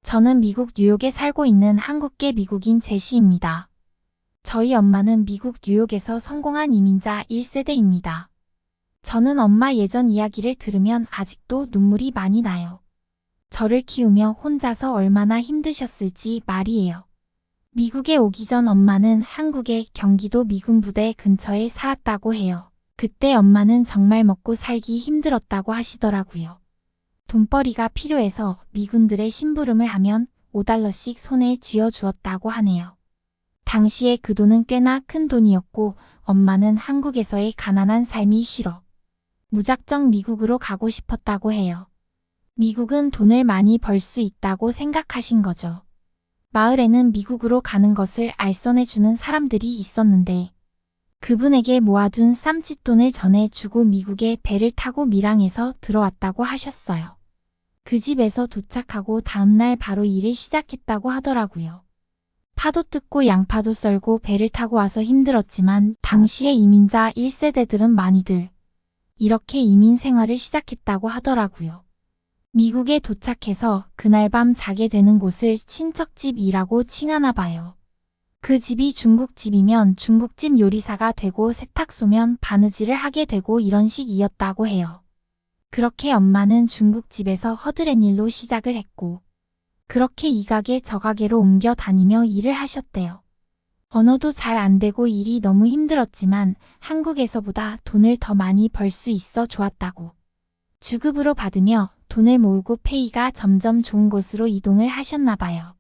저는 미국 뉴욕에 살고 있는 한국계 미국인 제시입니다. 저희 엄마는 미국 뉴욕에서 성공한 이민자 1세대입니다. 저는 엄마 예전 이야기를 들으면 아직도 눈물이 많이 나요. 저를 키우며 혼자서 얼마나 힘드셨을지 말이에요. 미국에 오기 전 엄마는 한국의 경기도 미군부대 근처에 살았다고 해요. 그때 엄마는 정말 먹고 살기 힘들었다고 하시더라고요. 돈벌이가 필요해서 미군들의 심부름을 하면 5달러씩 손에 쥐어주었다고 하네요. 당시에 그 돈은 꽤나 큰 돈이었고 엄마는 한국에서의 가난한 삶이 싫어 무작정 미국으로 가고 싶었다고 해요. 미국은 돈을 많이 벌 수 있다고 생각하신 거죠. 마을에는 미국으로 가는 것을 알선해주는 사람들이 있었는데 그분에게 모아둔 쌈짓돈을 전해주고 미국에 배를 타고 밀항에서 들어왔다고 하셨어요. 그 집에서 도착하고 다음날 바로 일을 시작했다고 하더라고요. 파도 뜯고 양파도 썰고 배를 타고 와서 힘들었지만 당시의 이민자 1세대들은 많이들 이렇게 이민 생활을 시작했다고 하더라고요. 미국에 도착해서 그날 밤 자게 되는 곳을 친척집이라고 칭하나 봐요. 그 집이 중국집이면 중국집 요리사가 되고 세탁소면 바느질을 하게 되고 이런 식이었다고 해요. 그렇게 엄마는 중국집에서 허드렛 일로 시작을 했고 그렇게 이 가게 저 가게로 옮겨 다니며 일을 하셨대요. 언어도 잘 안 되고 일이 너무 힘들었지만 한국에서보다 돈을 더 많이 벌 수 있어 좋았다고. 주급으로 받으며 돈을 모으고 페이가 점점 좋은 곳으로 이동을 하셨나 봐요.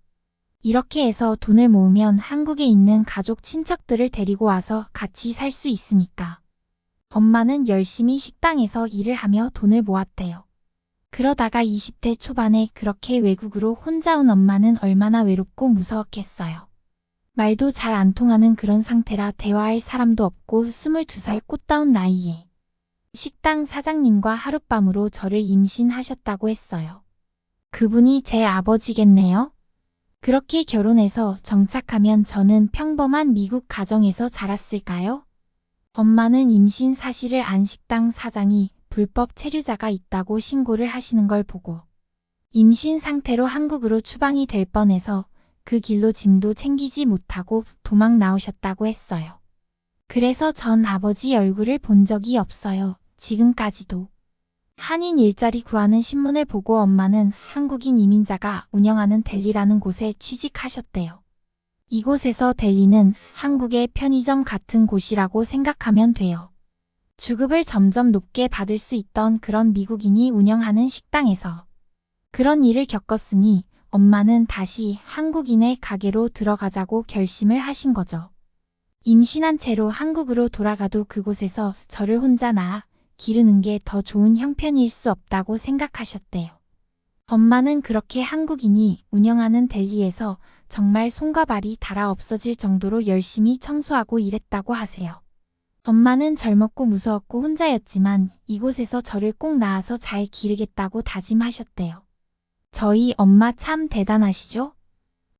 이렇게 해서 돈을 모으면 한국에 있는 가족 친척들을 데리고 와서 같이 살 수 있으니까. 엄마는 열심히 식당에서 일을 하며 돈을 모았대요. 그러다가 20대 초반에 그렇게 외국으로 혼자 온 엄마는 얼마나 외롭고 무서웠겠어요. 말도 잘 안 통하는 그런 상태라 대화할 사람도 없고 22살 꽃다운 나이에 식당 사장님과 하룻밤으로 저를 임신하셨다고 했어요. 그분이 제 아버지겠네요. 그렇게 결혼해서 정착하면 저는 평범한 미국 가정에서 자랐을까요? 엄마는 임신 사실을 안 식당 사장이 불법 체류자가 있다고 신고를 하시는 걸 보고 임신 상태로 한국으로 추방이 될 뻔해서 그 길로 짐도 챙기지 못하고 도망 나오셨다고 했어요. 그래서 전 아버지 얼굴을 본 적이 없어요. 지금까지도. 한인 일자리 구하는 신문을 보고 엄마는 한국인 이민자가 운영하는 델리라는 곳에 취직하셨대요. 이곳에서 델리는 한국의 편의점 같은 곳이라고 생각하면 돼요. 주급을 점점 높게 받을 수 있던 그런 미국인이 운영하는 식당에서 그런 일을 겪었으니 엄마는 다시 한국인의 가게로 들어가자고 결심을 하신 거죠. 임신한 채로 한국으로 돌아가도 그곳에서 저를 혼자 낳아 기르는 게 더 좋은 형편일 수 없다고 생각하셨대요. 엄마는 그렇게 한국인이 운영하는 델리에서 정말 손과 발이 닳아 없어질 정도로 열심히 청소하고 일했다고 하세요. 엄마는 젊었고 무서웠고 혼자였지만 이곳에서 저를 꼭 낳아서 잘 기르겠다고 다짐하셨대요. 저희 엄마 참 대단하시죠?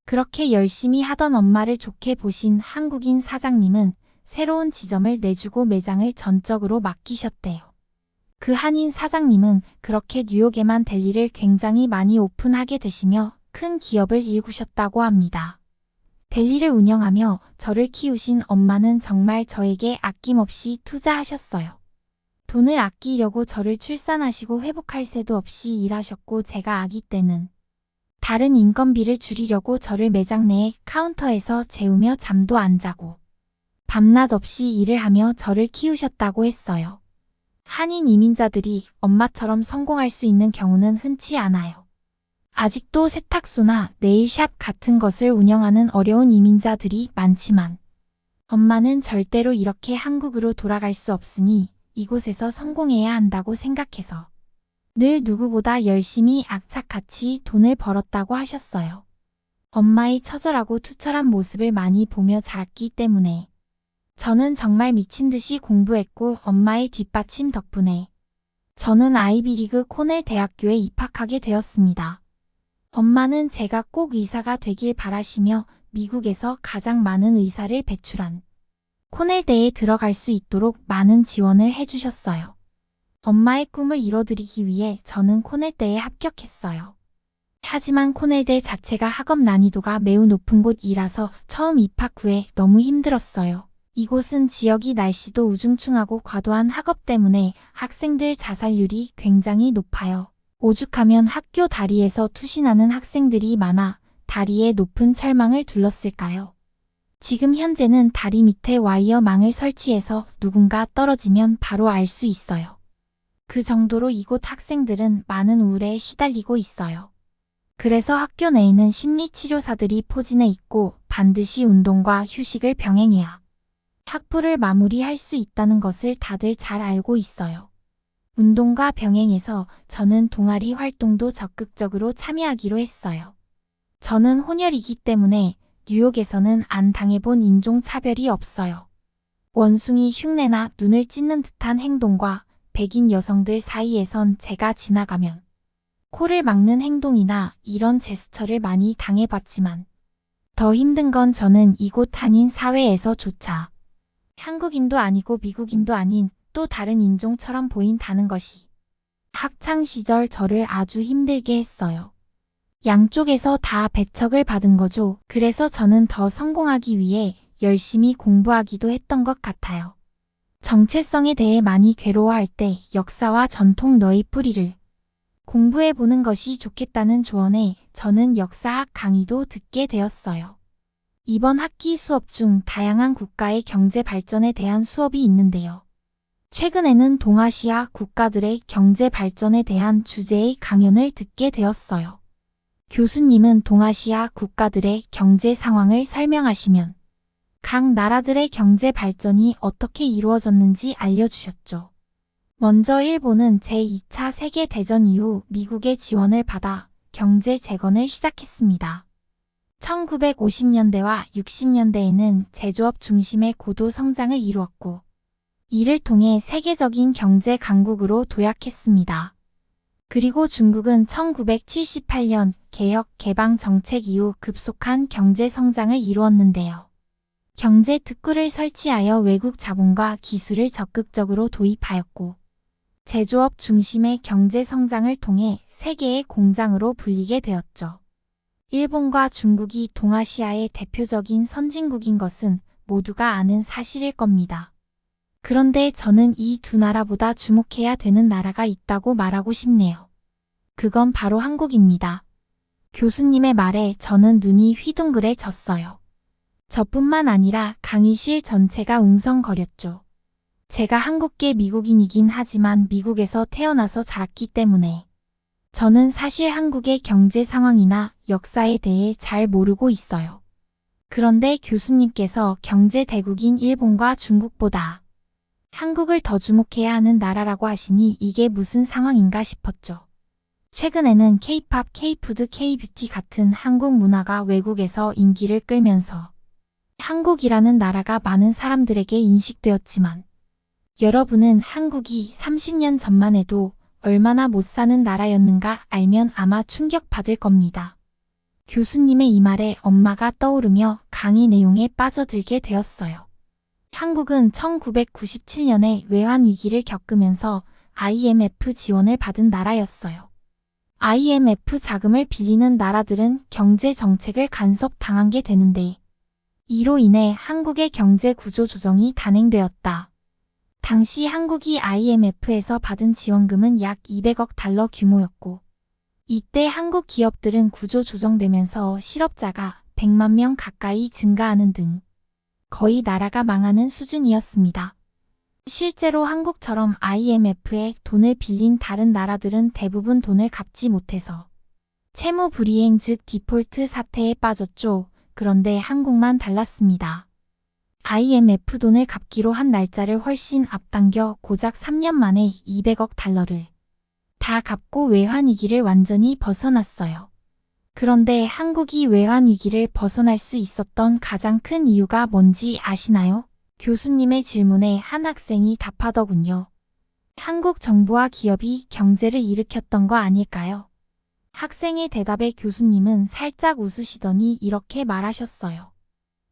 그렇게 열심히 하던 엄마를 좋게 보신 한국인 사장님은 새로운 지점을 내주고 매장을 전적으로 맡기셨대요. 그 한인 사장님은 그렇게 뉴욕에만 델리를 굉장히 많이 오픈하게 되시며 큰 기업을 일구셨다고 합니다. 델리를 운영하며 저를 키우신 엄마는 정말 저에게 아낌없이 투자하셨어요. 돈을 아끼려고 저를 출산하시고 회복할 새도 없이 일하셨고 제가 아기 때는 다른 인건비를 줄이려고 저를 매장 내에 카운터에서 재우며 잠도 안 자고 밤낮 없이 일을 하며 저를 키우셨다고 했어요. 한인 이민자들이 엄마처럼 성공할 수 있는 경우는 흔치 않아요. 아직도 세탁소나 네일샵 같은 것을 운영하는 어려운 이민자들이 많지만 엄마는 절대로 이렇게 한국으로 돌아갈 수 없으니 이곳에서 성공해야 한다고 생각해서 늘 누구보다 열심히 악착같이 돈을 벌었다고 하셨어요. 엄마의 처절하고 투철한 모습을 많이 보며 자랐기 때문에 저는 정말 미친 듯이 공부했고 엄마의 뒷받침 덕분에 저는 아이비리그 코넬 대학교에 입학하게 되었습니다. 엄마는 제가 꼭 의사가 되길 바라시며 미국에서 가장 많은 의사를 배출한 코넬대에 들어갈 수 있도록 많은 지원을 해주셨어요. 엄마의 꿈을 이뤄드리기 위해 저는 코넬대에 합격했어요. 하지만 코넬대 자체가 학업 난이도가 매우 높은 곳이라서 처음 입학 후에 너무 힘들었어요. 이곳은 지역이 날씨도 우중충하고 과도한 학업 때문에 학생들 자살률이 굉장히 높아요. 오죽하면 학교 다리에서 투신하는 학생들이 많아 다리에 높은 철망을 둘렀을까요? 지금 현재는 다리 밑에 와이어망을 설치해서 누군가 떨어지면 바로 알 수 있어요. 그 정도로 이곳 학생들은 많은 우울에 시달리고 있어요. 그래서 학교 내에는 심리치료사들이 포진해 있고 반드시 운동과 휴식을 병행해야 학부를 마무리할 수 있다는 것을 다들 잘 알고 있어요. 운동과 병행해서 저는 동아리 활동도 적극적으로 참여하기로 했어요. 저는 혼혈이기 때문에 뉴욕에서는 안 당해본 인종차별이 없어요. 원숭이 흉내나 눈을 찢는 듯한 행동과 백인 여성들 사이에선 제가 지나가면 코를 막는 행동이나 이런 제스처를 많이 당해봤지만 더 힘든 건 저는 이곳 한인 사회에서조차 한국인도 아니고 미국인도 아닌 또 다른 인종처럼 보인다는 것이 학창 시절 저를 아주 힘들게 했어요. 양쪽에서 다 배척을 받은 거죠. 그래서 저는 더 성공하기 위해 열심히 공부하기도 했던 것 같아요. 정체성에 대해 많이 괴로워할 때 역사와 전통 너의 뿌리를 공부해보는 것이 좋겠다는 조언에 저는 역사학 강의도 듣게 되었어요. 이번 학기 수업 중 다양한 국가의 경제 발전에 대한 수업이 있는데요. 최근에는 동아시아 국가들의 경제 발전에 대한 주제의 강연을 듣게 되었어요. 교수님은 동아시아 국가들의 경제 상황을 설명하시면 각 나라들의 경제 발전이 어떻게 이루어졌는지 알려주셨죠. 먼저 일본은 제2차 세계대전 이후 미국의 지원을 받아 경제 재건을 시작했습니다. 1950년대와 60년대에는 제조업 중심의 고도 성장을 이루었고 이를 통해 세계적인 경제 강국으로 도약했습니다. 그리고 중국은 1978년 개혁 개방 정책 이후 급속한 경제 성장을 이루었는데요. 경제 특구를 설치하여 외국 자본과 기술을 적극적으로 도입하였고 제조업 중심의 경제 성장을 통해 세계의 공장으로 불리게 되었죠. 일본과 중국이 동아시아의 대표적인 선진국인 것은 모두가 아는 사실일 겁니다. 그런데 저는 이 두 나라보다 주목해야 되는 나라가 있다고 말하고 싶네요. 그건 바로 한국입니다. 교수님의 말에 저는 눈이 휘둥그레졌어요. 저뿐만 아니라 강의실 전체가 웅성거렸죠. 제가 한국계 미국인이긴 하지만 미국에서 태어나서 자랐기 때문에 저는 사실 한국의 경제 상황이나 역사에 대해 잘 모르고 있어요. 그런데 교수님께서 경제 대국인 일본과 중국보다 한국을 더 주목해야 하는 나라라고 하시니 이게 무슨 상황인가 싶었죠. 최근에는 K-팝, K-푸드, K-뷰티 같은 한국 문화가 외국에서 인기를 끌면서 한국이라는 나라가 많은 사람들에게 인식되었지만 여러분은 한국이 30년 전만 해도 얼마나 못 사는 나라였는가 알면 아마 충격받을 겁니다. 교수님의 이 말에 엄마가 떠오르며 강의 내용에 빠져들게 되었어요. 한국은 1997년에 외환위기를 겪으면서 IMF 지원을 받은 나라였어요. IMF 자금을 빌리는 나라들은 경제 정책을 간섭당한 게 되는데 이로 인해 한국의 경제 구조 조정이 단행되었다. 당시 한국이 IMF에서 받은 지원금은 약 200억 달러 규모였고 이때 한국 기업들은 구조 조정되면서 실업자가 100만 명 가까이 증가하는 등 거의 나라가 망하는 수준이었습니다. 실제로 한국처럼 IMF에 돈을 빌린 다른 나라들은 대부분 돈을 갚지 못해서 채무 불이행 즉 디폴트 사태에 빠졌죠. 그런데 한국만 달랐습니다. IMF 돈을 갚기로 한 날짜를 훨씬 앞당겨 고작 3년 만에 200억 달러를 다 갚고 외환위기를 완전히 벗어났어요. 그런데 한국이 외환위기를 벗어날 수 있었던 가장 큰 이유가 뭔지 아시나요? 교수님의 질문에 한 학생이 답하더군요. 한국 정부와 기업이 경제를 일으켰던 거 아닐까요? 학생의 대답에 교수님은 살짝 웃으시더니 이렇게 말하셨어요.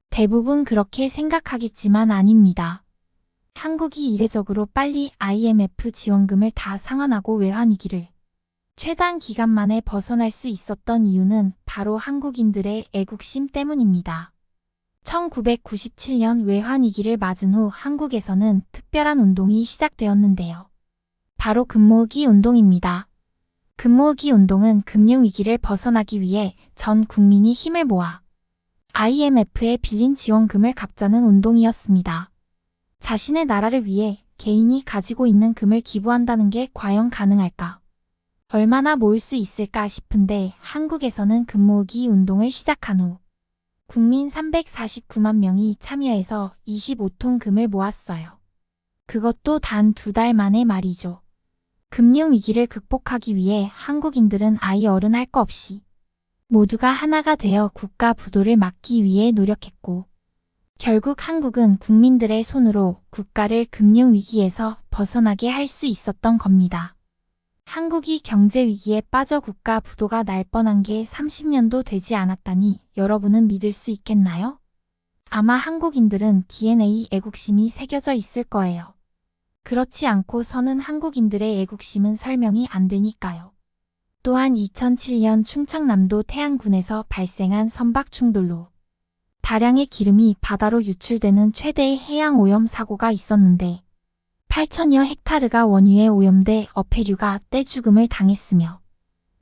대부분 그렇게 생각하겠지만 아닙니다. 한국이 이례적으로 빨리 IMF 지원금을 다 상환하고 외환위기를 최단 기간 만에 벗어날 수 있었던 이유는 바로 한국인들의 애국심 때문입니다. 1997년 외환위기를 맞은 후 한국에서는 특별한 운동이 시작되었는데요. 바로 금모으기 운동입니다. 금모으기 운동은 금융위기를 벗어나기 위해 전 국민이 힘을 모아 IMF에 빌린 지원금을 갚자는 운동이었습니다. 자신의 나라를 위해 개인이 가지고 있는 금을 기부한다는 게 과연 가능할까? 얼마나 모을 수 있을까 싶은데 한국에서는 금모으기 운동을 시작한 후 국민 349만 명이 참여해서 25톤 금을 모았어요. 그것도 단 2달 만에 말이죠. 금융위기를 극복하기 위해 한국인들은 아이 어른 할 거 없이 모두가 하나가 되어 국가 부도를 막기 위해 노력했고 결국 한국은 국민들의 손으로 국가를 금융위기에서 벗어나게 할 수 있었던 겁니다. 한국이 경제위기에 빠져 국가 부도가 날 뻔한 게 30년도 되지 않았다니 여러분은 믿을 수 있겠나요? 아마 한국인들은 DNA 애국심이 새겨져 있을 거예요. 그렇지 않고서는 한국인들의 애국심은 설명이 안 되니까요. 또한 2007년 충청남도 태안군에서 발생한 선박 충돌로 다량의 기름이 바다로 유출되는 최대의 해양 오염 사고가 있었는데 8천여 헥타르가 원유에 오염돼 어패류가 떼죽음을 당했으며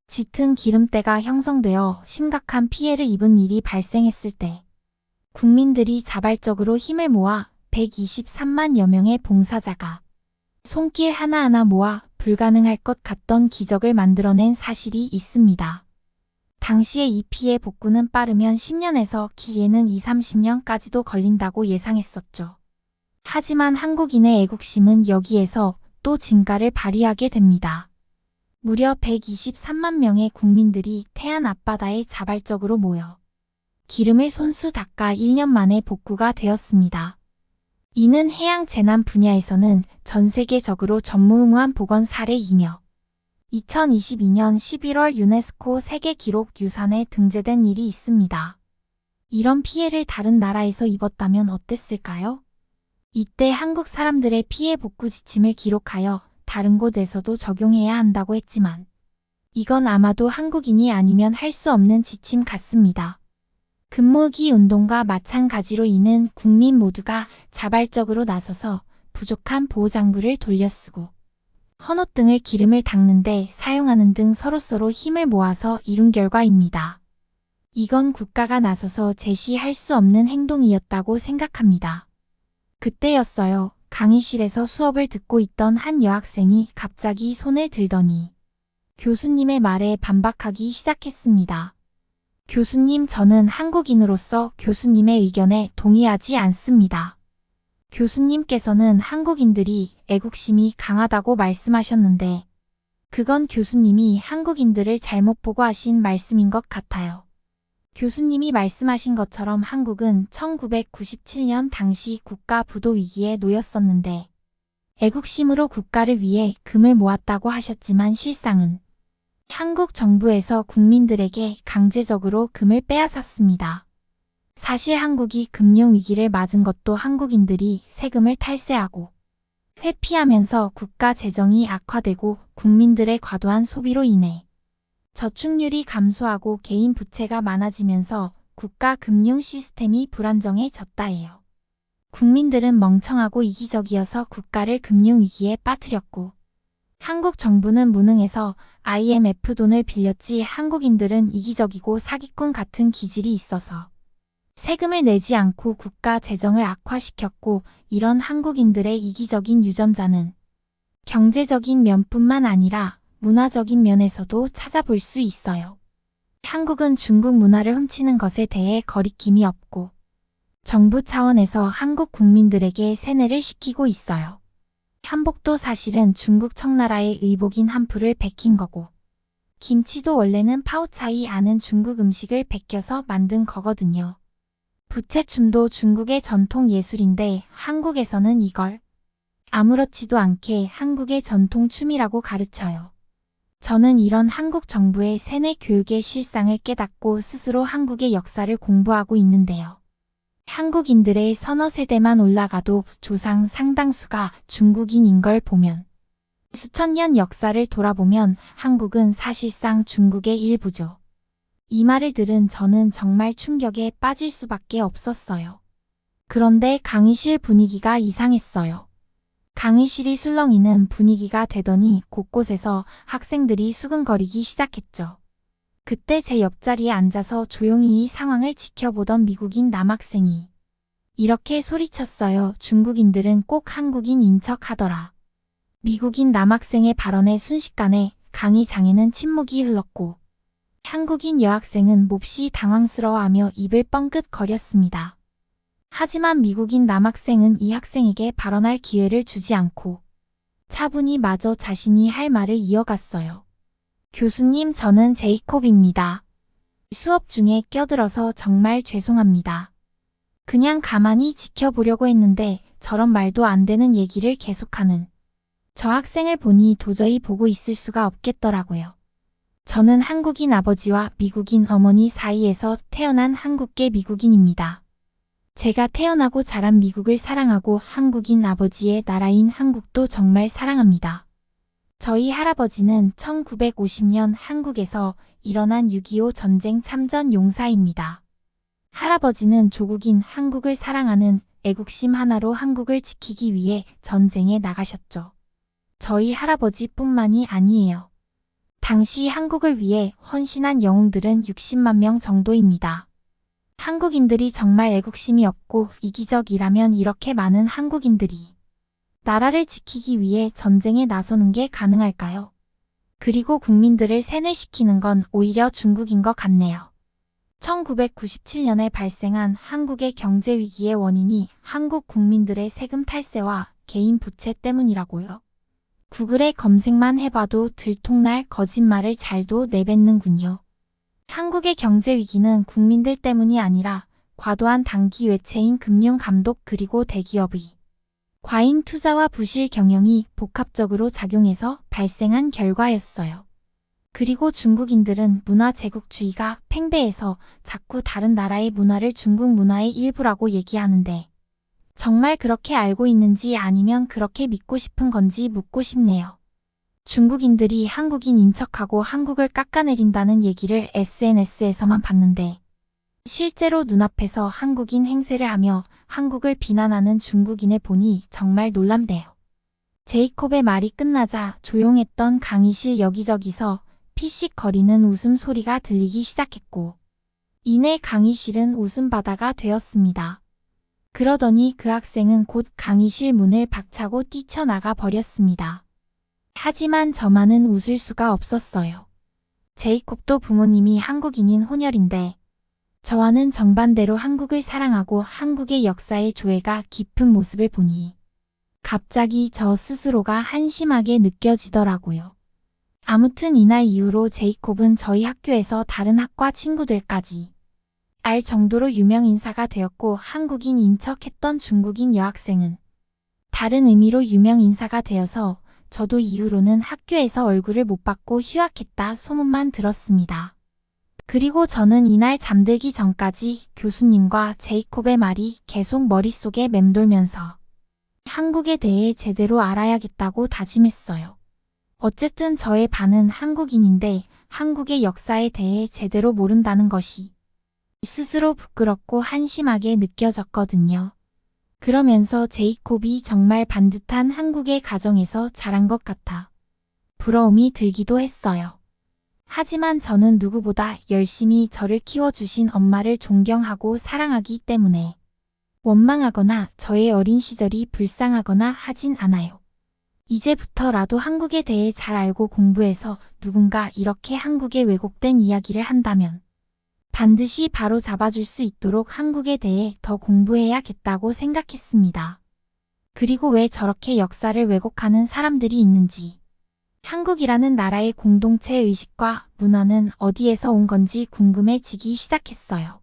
짙은 기름때가 형성되어 심각한 피해를 입은 일이 발생했을 때 국민들이 자발적으로 힘을 모아 123만여 명의 봉사자가 손길 하나하나 모아 불가능할 것 같던 기적을 만들어낸 사실이 있습니다. 당시에 이 피해 복구는 빠르면 10년에서 길게는 20-30년까지도 걸린다고 예상했었죠. 하지만 한국인의 애국심은 여기에서 또 진가를 발휘하게 됩니다. 무려 123만 명의 국민들이 태안 앞바다에 자발적으로 모여 기름을 손수 닦아 1년 만에 복구가 되었습니다. 이는 해양 재난 분야에서는 전 세계적으로 전무후무한 복원 사례이며 2022년 11월 유네스코 세계기록유산에 등재된 일이 있습니다. 이런 피해를 다른 나라에서 입었다면 어땠을까요? 이때 한국 사람들의 피해 복구 지침을 기록하여 다른 곳에서도 적용해야 한다고 했지만 이건 아마도 한국인이 아니면 할 수 없는 지침 같습니다. 금모으기 운동과 마찬가지로 이는 국민 모두가 자발적으로 나서서 부족한 보호장구를 돌려쓰고 헌옷 등을 기름을 닦는 데 사용하는 등 서로서로 힘을 모아서 이룬 결과입니다. 이건 국가가 나서서 제시할 수 없는 행동이었다고 생각합니다. 그때였어요. 강의실에서 수업을 듣고 있던 한 여학생이 갑자기 손을 들더니 교수님의 말에 반박하기 시작했습니다. 교수님, 저는 한국인으로서 교수님의 의견에 동의하지 않습니다. 교수님께서는 한국인들이 애국심이 강하다고 말씀하셨는데 그건 교수님이 한국인들을 잘못 보고 하신 말씀인 것 같아요. 교수님이 말씀하신 것처럼 한국은 1997년 당시 국가 부도 위기에 놓였었는데 애국심으로 국가를 위해 금을 모았다고 하셨지만 실상은 한국 정부에서 국민들에게 강제적으로 금을 빼앗았습니다. 사실 한국이 금융위기를 맞은 것도 한국인들이 세금을 탈세하고 회피하면서 국가 재정이 악화되고 국민들의 과도한 소비로 인해 저축률이 감소하고 개인 부채가 많아지면서 국가 금융 시스템이 불안정해졌다예요. 국민들은 멍청하고 이기적이어서 국가를 금융위기에 빠뜨렸고 한국 정부는 무능해서 IMF 돈을 빌렸지 한국인들은 이기적이고 사기꾼 같은 기질이 있어서 세금을 내지 않고 국가 재정을 악화시켰고 이런 한국인들의 이기적인 유전자는 경제적인 면뿐만 아니라 문화적인 면에서도 찾아볼 수 있어요. 한국은 중국 문화를 훔치는 것에 대해 거리낌이 없고 정부 차원에서 한국 국민들에게 세뇌를 시키고 있어요. 한복도 사실은 중국 청나라의 의복인 한풀을 베낀 거고 김치도 원래는 파오차이 아는 중국 음식을 베껴서 만든 거거든요. 부채춤도 중국의 전통 예술인데 한국에서는 이걸 아무렇지도 않게 한국의 전통 춤이라고 가르쳐요. 저는 이런 한국 정부의 세뇌 교육의 실상을 깨닫고 스스로 한국의 역사를 공부하고 있는데요. 한국인들의 서너 세대만 올라가도 조상 상당수가 중국인인 걸 보면 수천 년 역사를 돌아보면 한국은 사실상 중국의 일부죠. 이 말을 들은 저는 정말 충격에 빠질 수밖에 없었어요. 그런데 강의실 분위기가 이상했어요. 강의실이 술렁이는 분위기가 되더니 곳곳에서 학생들이 수근거리기 시작했죠. 그때 제 옆자리에 앉아서 조용히 이 상황을 지켜보던 미국인 남학생이 이렇게 소리쳤어요. 중국인들은 꼭 한국인인 척 하더라. 미국인 남학생의 발언에 순식간에 강의장에는 침묵이 흘렀고 한국인 여학생은 몹시 당황스러워하며 입을 뻥끗거렸습니다. 하지만 미국인 남학생은 이 학생에게 발언할 기회를 주지 않고 차분히 마저 자신이 할 말을 이어갔어요. 교수님, 저는 제이콥입니다. 수업 중에 껴들어서 정말 죄송합니다. 그냥 가만히 지켜보려고 했는데 저런 말도 안 되는 얘기를 계속하는 저 학생을 보니 도저히 보고 있을 수가 없겠더라고요. 저는 한국인 아버지와 미국인 어머니 사이에서 태어난 한국계 미국인입니다. 제가 태어나고 자란 미국을 사랑하고 한국인 아버지의 나라인 한국도 정말 사랑합니다. 저희 할아버지는 1950년 한국에서 일어난 6.25 전쟁 참전 용사입니다. 할아버지는 조국인 한국을 사랑하는 애국심 하나로 한국을 지키기 위해 전쟁에 나가셨죠. 저희 할아버지뿐만이 아니에요. 당시 한국을 위해 헌신한 영웅들은 60만 명 정도입니다. 한국인들이 정말 애국심이 없고 이기적이라면 이렇게 많은 한국인들이 나라를 지키기 위해 전쟁에 나서는 게 가능할까요? 그리고 국민들을 세뇌시키는 건 오히려 중국인 것 같네요. 1997년에 발생한 한국의 경제 위기의 원인이 한국 국민들의 세금 탈세와 개인 부채 때문이라고요. 구글에 검색만 해봐도 들통날 거짓말을 잘도 내뱉는군요. 한국의 경제 위기는 국민들 때문이 아니라 과도한 단기 외채인 금융 감독 그리고 대기업의 과잉 투자와 부실 경영이 복합적으로 작용해서 발생한 결과였어요. 그리고 중국인들은 문화 제국주의가 팽배해서 자꾸 다른 나라의 문화를 중국 문화의 일부라고 얘기하는데 정말 그렇게 알고 있는지 아니면 그렇게 믿고 싶은 건지 묻고 싶네요. 중국인들이 한국인인 척하고 한국을 깎아내린다는 얘기를 SNS에서만 봤는데 실제로 눈앞에서 한국인 행세를 하며 한국을 비난하는 중국인을 보니 정말 놀랍네요. 제이콥의 말이 끝나자 조용했던 강의실 여기저기서 피식거리는 웃음소리가 들리기 시작했고 이내 강의실은 웃음바다가 되었습니다. 그러더니 그 학생은 곧 강의실 문을 박차고 뛰쳐나가 버렸습니다. 하지만 저만은 웃을 수가 없었어요. 제이콥도 부모님이 한국인인 혼혈인데 저와는 정반대로 한국을 사랑하고 한국의 역사의 조예가 깊은 모습을 보니 갑자기 저 스스로가 한심하게 느껴지더라고요. 아무튼 이날 이후로 제이콥은 저희 학교에서 다른 학과 친구들까지 알 정도로 유명 인사가 되었고 한국인 인척했던 중국인 여학생은 다른 의미로 유명 인사가 되어서 저도 이후로는 학교에서 얼굴을 못 받고 휴학했다 소문만 들었습니다. 그리고 저는 이날 잠들기 전까지 교수님과 제이콥의 말이 계속 머릿속에 맴돌면서 한국에 대해 제대로 알아야겠다고 다짐했어요. 어쨌든 저의 반은 한국인인데 한국의 역사에 대해 제대로 모른다는 것이 스스로 부끄럽고 한심하게 느껴졌거든요. 그러면서 제이콥이 정말 반듯한 한국의 가정에서 자란 것 같아 부러움이 들기도 했어요. 하지만 저는 누구보다 열심히 저를 키워주신 엄마를 존경하고 사랑하기 때문에 원망하거나 저의 어린 시절이 불쌍하거나 하진 않아요. 이제부터라도 한국에 대해 잘 알고 공부해서 누군가 이렇게 한국에 왜곡된 이야기를 한다면 반드시 바로 잡아줄 수 있도록 한국에 대해 더 공부해야겠다고 생각했습니다. 그리고 왜 저렇게 역사를 왜곡하는 사람들이 있는지, 한국이라는 나라의 공동체 의식과 문화는 어디에서 온 건지 궁금해지기 시작했어요.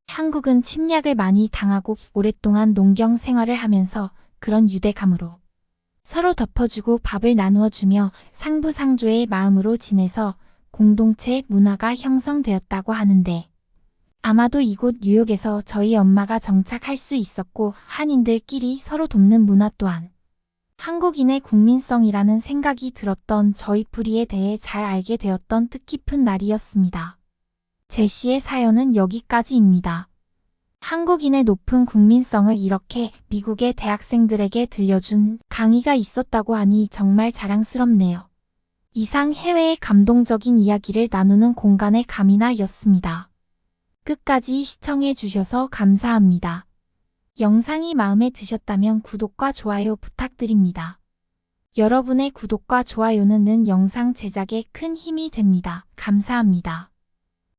한국은 침략을 많이 당하고 오랫동안 농경 생활을 하면서 그런 유대감으로 서로 덮어주고 밥을 나누어 주며 상부상조의 마음으로 지내서 공동체 문화가 형성되었다고 하는데 아마도 이곳 뉴욕에서 저희 엄마가 정착할 수 있었고 한인들끼리 서로 돕는 문화 또한 한국인의 국민성이라는 생각이 들었던 저희 프리에 대해 잘 알게 되었던 뜻깊은 날이었습니다. 제시의 사연은 여기까지입니다. 한국인의 높은 국민성을 이렇게 미국의 대학생들에게 들려준 강의가 있었다고 하니 정말 자랑스럽네요. 이상 해외의 감동적인 이야기를 나누는 공간의 가미나였습니다. 끝까지 시청해 주셔서 감사합니다. 영상이 마음에 드셨다면 구독과 좋아요 부탁드립니다. 여러분의 구독과 좋아요는 영상 제작에 큰 힘이 됩니다. 감사합니다.